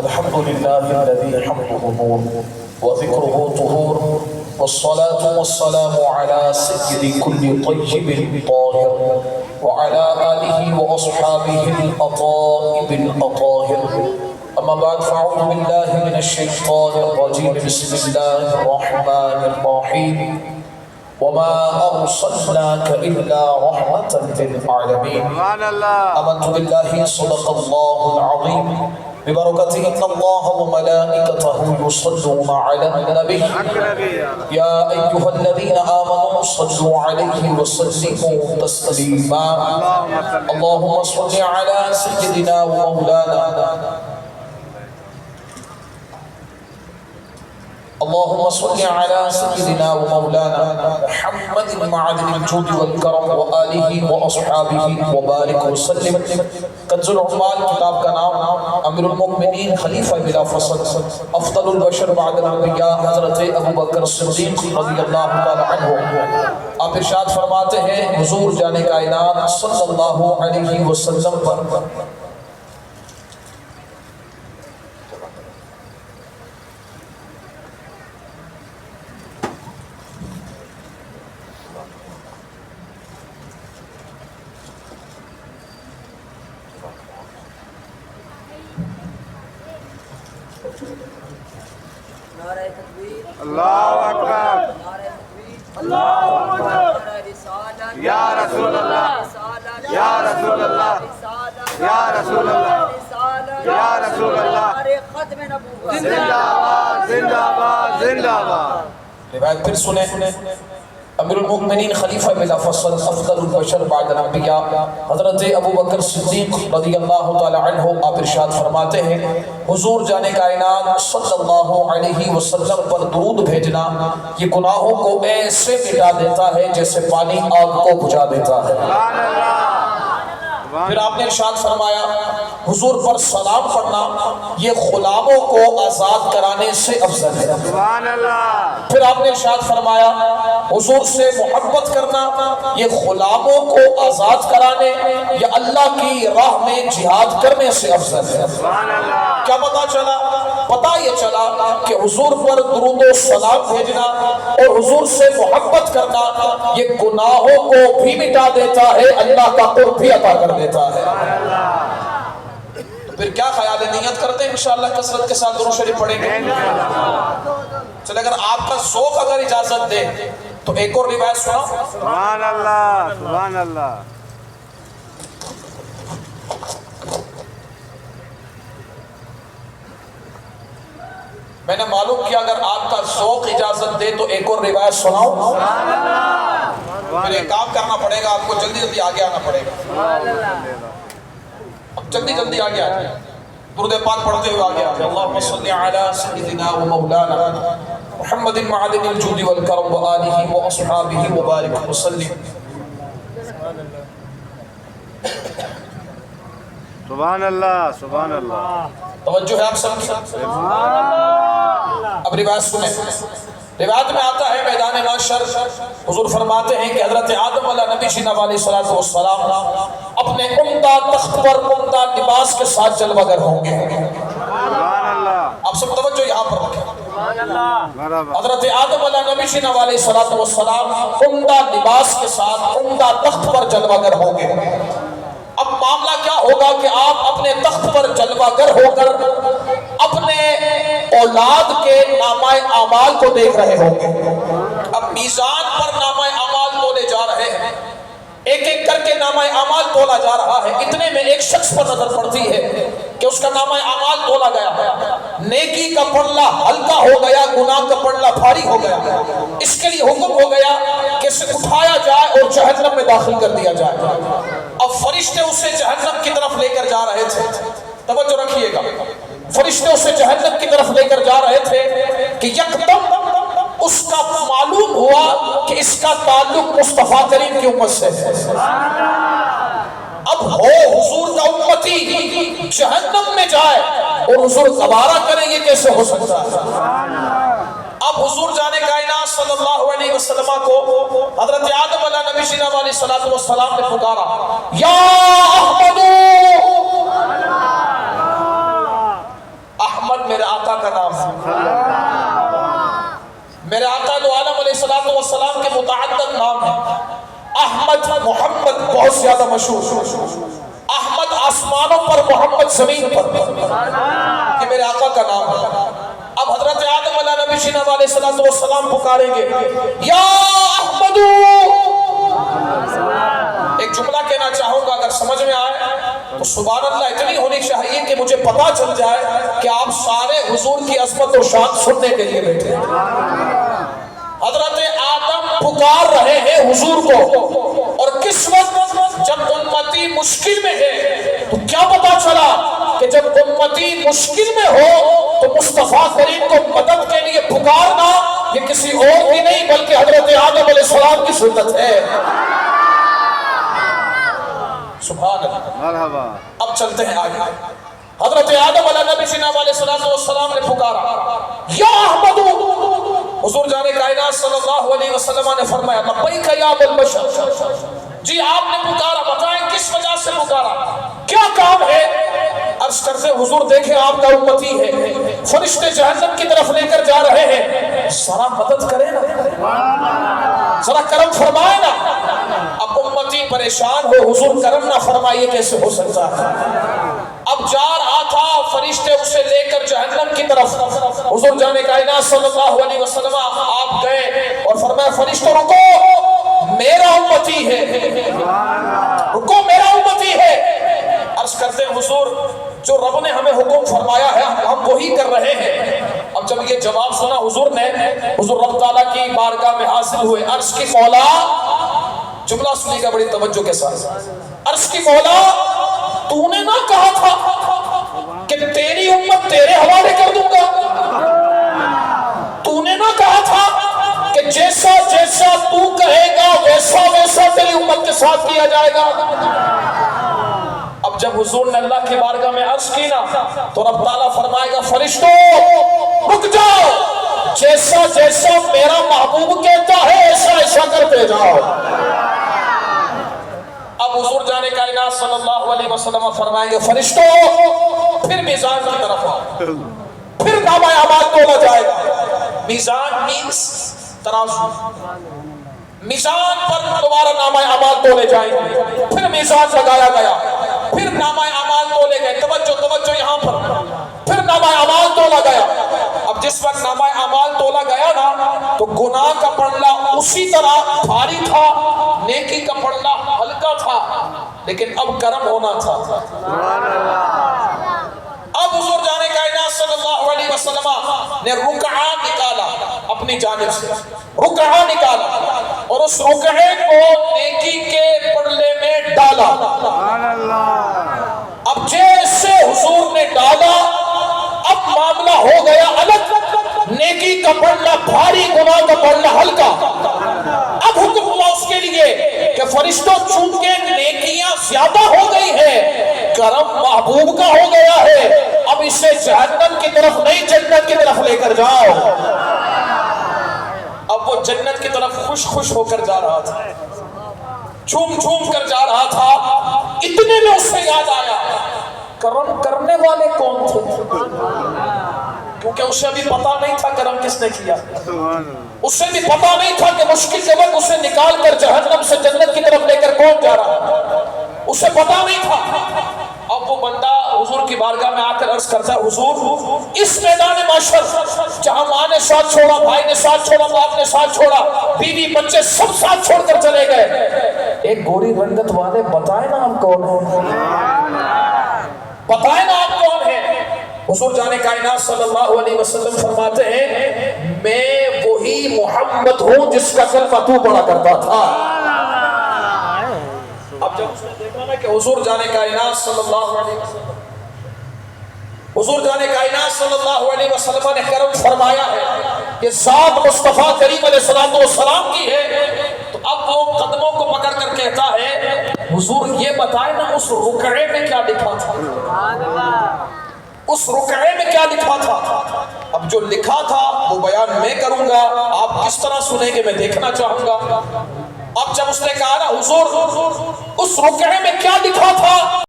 الحمد لله الذي حمده نور وذكره طهور والصلاة والسلام على سيد كل طيب طاهر وعلى آله وأصحابه الأطائب الأطاهر. أما بعد فأعوذ بالله من الشيطان الرجيم. بسم الله الرحمن الرحيم. وما أرسلناك إلا رحمة للعالمين. آمنت بالله صدق الله العظيم ببركته إن الله وملائكته يصلون على النبي يا أيها الذين آمنوا صلوا عليه وسلموا تسليما. اللهم صل على سيدنا ومولانا اللهم صل على سيدنا ومولانا محمد معدن الجود والكرم وآله وأصحابه وبارك وسلم. کنز العمال کتاب کا نام امیر المؤمنین خلیفہ بلا فصل افضل البشر بعد الانبیاء حضرت ابو بکر صدیق رضی اللہ تعالی عنہ. آپ ارشاد فرماتے ہیں حضور جانے کائنات صلی اللہ علیہ وسلم پر اللہ اکبر اللہ اکبر یا رسول اللہ یا رسول اللہ یا رسول اللہ یا رسول اللہ زندہ باد زندہ باد زندہ باد. روایت پھر سنیں. امیر المؤمنین خلیفہ بلا فصل افضل البشر بعد الانبیاء حضرت ابو بکر صدیق رضی اللہ تعالی عنہ آپ ارشاد فرماتے ہیں حضور جانے کائنات صلی اللہ علیہ وسلم پر درود بھیجنا یہ گناہوں کو ایسے مٹا دیتا ہے جیسے پانی آگ کو بجھا دیتا ہے. پھر آپ نے ارشاد فرمایا حضور پر سلام پڑھنا یہ غلاموں کو آزاد کرانے سے افضل ہے. پھر آپ نے ارشاد فرمایا حضور سے محبت کرنا یہ غلاموں کو آزاد کرانے یا اللہ کی راہ میں جہاد کرنے سے افضل ہے. کیا پتا چلا؟ پتا یہ چلا کہ حضور پر درود و سلام بھیجنا اور حضور سے محبت کرنا یہ گناہوں کو بھی مٹا دیتا ہے اللہ کا قرب بھی عطا کر دیتا ہے. پھر کیا خیال ہے نیت کرتے ہیں انشاءاللہ کثرت کے ساتھ درود شریف پڑھیں گے. چلے اگر آپ کا ذوق اگر اجازت دے تو ایک اور روایت سنا. سبحان اللہ سبحان اللہ. میں نے معلوم کیا اگر آپ کا ذوق اجازت دے تو ایک اور روایت سناؤں. پھر ایک کام کرنا پڑے گا آپ کو جلدی جلدی آگے آنا پڑے گا. اب جلدی جلدی آگے آئے درود پاک پڑھتے ہوئے آگے آئے. اللہم صلی علی سیدنا و مولانا محمد معدن الجود والکرم وآلہ واصحابہ وبارک وسلم. سبحان اللہ سبحان اللہ. توجہ ہے آپ سب کی. اب روایت سنیں. روایت میں آتا ہے میدان محشر حضور فرماتے ہیں کہ حضرت آدم علیہ نبی جناب علیہ السلام اپنے عمدہ تخت پر عمدہ لباس کے ساتھ جلوہ گر ہوں گے. آپ سب توجہ یہاں پر رکھیں. حضرت آدم علیہ نبی جناب علیہ السلام عمدہ لباس کے ساتھ عمدہ تخت پر جلوہ گر ہوں گے. اب معاملہ کیا ہوگا کہ آپ اپنے تخت پر جلوہ گر ہو کر اپنے اولاد کے نامہ اعمال کو دیکھ رہے ہوں گے. اب میزان پر نامہ اعمال تولے جا رہے ہیں. ایک ایک کر کے نامہ اعمال تولا جا رہا ہے. اتنے میں ایک شخص پر نظر پڑتی ہے کہ اس کا نامہ اعمال تولا گیا. نیکی کا پلڑا ہلکا ہو گیا, گناہ کا پلڑا بھاری ہو گیا. اس کے لیے حکم ہو گیا کہ اسے اٹھایا جائے اور جہنم میں داخل کر دیا جائے. اب فرشتے اسے جہنم کی طرف لے کر جا رہے تھے. توجہ رکھیے گا. فرشتے اسے جہنم کی طرف لے کر جا رہے تھے کہ یکدم اس کا معلوم ہوا کہ اس کا تعلق مصطفیٰ کریم کی امت سے ہے. اب ہو حضور کا امتی جہنم میں جائے اور حضور گوارا کریں یہ کیسے ہو سکتا ہے؟ اب حضور جانے کائنات صلی اللہ علیہ وسلم کو حضرت آدم علیہ نبی جناب علیہ السلام نے پکارا, یا احمد آقا کا نام ہے. میرے آقا دو عالم علیہ السلام کے متعدد نام ہیں. احمد محمد بہت زیادہ مشہور. احمد آسمانوں پر، محمد زمین پر، یہ میرے آقا کا نام ہے. اب حضرت آدم علیہ نبی شناب علیہ السلام پکاریں گے یا احمد. ایک جملہ کہنا چاہوں گا، اگر سمجھ میں آئے تو سبحان اللہ اتنی ہونی چاہیے کہ مجھے پتا چل جائے کہ آپ سارے حضور کی عظمت و شان سننے کے لیے بیٹھے ہیں. حضرت آدم پکار رہے ہیں حضور کو، اور کس وقت؟ جب امتی مشکل میں ہے. تو کیا پتا چلا کہ جب امتی مشکل میں ہو تو مصطفیٰ کریم کو مدد کے لیے پکارنا یہ کسی اور کی نہیں بلکہ حضرت آدم علیہ السلام کی سنت ہے. سبحان اللہ. مرحبا. اب چلتے ہیں آگے. حضرت آدم علیہ نبی جناب علیہ السلام نے پکارا یا احمد. حضور جان کائنات صلی اللہ علیہ وسلم نے فرمایا لبیک یا ابا البشر. جی آپ نے پکارا، بتائیں کس وجہ سے پکارا، کیا کام ہے؟ عرض کرتے حضور دیکھیں آپ کا امتی ہے، فرشتے جہنم کی طرف لے کر جا رہے ہیں، ذرا مدد کریں نا، ذرا کرم فرمائے نا. اب امتی پریشان ہو، حضور کرم نہ فرمائیے کیسے ہو سکتا ہے؟ اب جا رہا تھا، فرشتے اسے لے کر جہنم کی طرف. حضور جان کائنات صلی اللہ علیہ وسلم آپ گئے اور فرمایا فرشتوں رکو، میرا امتی ہے، رکو میرا امتی ہے. عرض کرتے حضور جو رب نے ہمیں حکم فرمایا ہے ہم وہی کر رہے ہیں. اب جب یہ جواب سنا حضور نے، حضور رب تعالیٰ کی بارگاہ میں حاضر ہوئے. عرض کی مولا، جملہ سنیے گا بڑی توجہ کے ساتھ. عرض کی مولا تو نے نہ کہا تھا کہ تیری امت تیرے حوالے کر دوں گا؟ تو نے نہ کہا تھا کہ جیسا جیسا تو کہے گا ویسا ویسا تیری امت کے ساتھ کیا جائے گا؟ اب جب حضور نے اللہ کی بارگاہ میں عرض کی نا تو رب تعالیٰ فرمائے گا فرشتوں رک جاؤ، جیسا جیسا میرا محبوب کہتا ہے ایسا ایسا کرتے جاؤ. اب حضور جانے کائنات صلی اللہ علیہ وسلم فرمائیں گے فرشتوں پھر میزان کی طرف آؤ، پھر نامہ اعمال تولا جائے گا. میزان مینس ترازو، میزان پر دوبارہ نامہ اعمال تولے جائیں گے. پھر میزان لگایا گیا، پھر نامہ اعمال تولے گئے. توجہ یہاں پر. پھر نامہ اعمال تولا گیا. اب جس وقت نامہ اعمال تولا گیا نا تو گناہ کا پلڑا اسی طرح بھاری تھا، نیکی کا پلڑا ہلکا تھا، لیکن اب کرم ہونا تھا. اب حضور جانے کائنات صلی اللہ علیہ وسلم نے رکعہ نکالا، اپنی جانب سے رکعہ نکالا اور اس رکعے کو نیکی کے پلڑے میں ڈالا. اب جیسے حضور نے ڈالا اب معاملہ ہو گیا الگ، نیکی کا پلڑا بھاری، گناہ کا پلڑا ہلکا. اب حکم ہوا اس کے لیے کہ فرشتوں چونکہ نیکیاں زیادہ ہو گئی ہے، کرم محبوب کا ہو گیا ہے، اب اسے جہنم کی طرف نہیں جنت کی طرف لے کر جاؤ. اب وہ جنت کی طرف خوش خوش ہو کر جا رہا تھا، جھوم جھوم کر جا رہا تھا. اتنے میں اس سے یاد آیا کرم کرنے والے کون تھے، کیونکہ اسے ابھی پتا نہیں تھا کرم کس نے کیا. اسے بھی پتا نہیں تھا کہ مشکل کے وقت اسے نکال کر جہنم سے جنت کی طرف لے کر کون جا رہا ہے، اسے پتا نہیں تھا. اب وہ بندہ حضور کی بارگاہ میں آ کر عرض کرتا ہے حضور اس میدان معاشر جہاں ماں نے ساتھ چھوڑا، بھائی نے ساتھ چھوڑا، باپ نے ساتھ چھوڑا، بیوی بچے سب ساتھ چھوڑ کر چلے گئے، ایک گوری رنگت والے بتائیں نا آپ کون ہیں، بتائیں نا آپ کون ہیں؟ حضور جانے کائنات صلی اللہ علیہ وسلم فرماتے ہیں میں وہی محمد ہوں جس کا کلمہ تو پڑھا کرتا تھا. اب جب اس نے دیکھا نا کہ حضور جانے کائنات صلی اللہ علیہ وسلم، حضور جانے کائنات صلی اللہ علیہ وسلم نے کرم فرمایا ہے کہ ذات مصطفیٰ کریم علیہ السلام کی ہے، تو اب وہ قدموں کو پکڑ کر کہتا ہے حضور یہ بتائیں نا اس رکعے میں کیا لکھا تھا، اس رکعے میں کیا لکھا تھا. اب جو لکھا تھا وہ بیان میں کروں گا، آپ کس طرح سنیں گے میں دیکھنا چاہوں گا. اب جب اس نے کہا نا حضور اس رکعے میں کیا لکھا تھا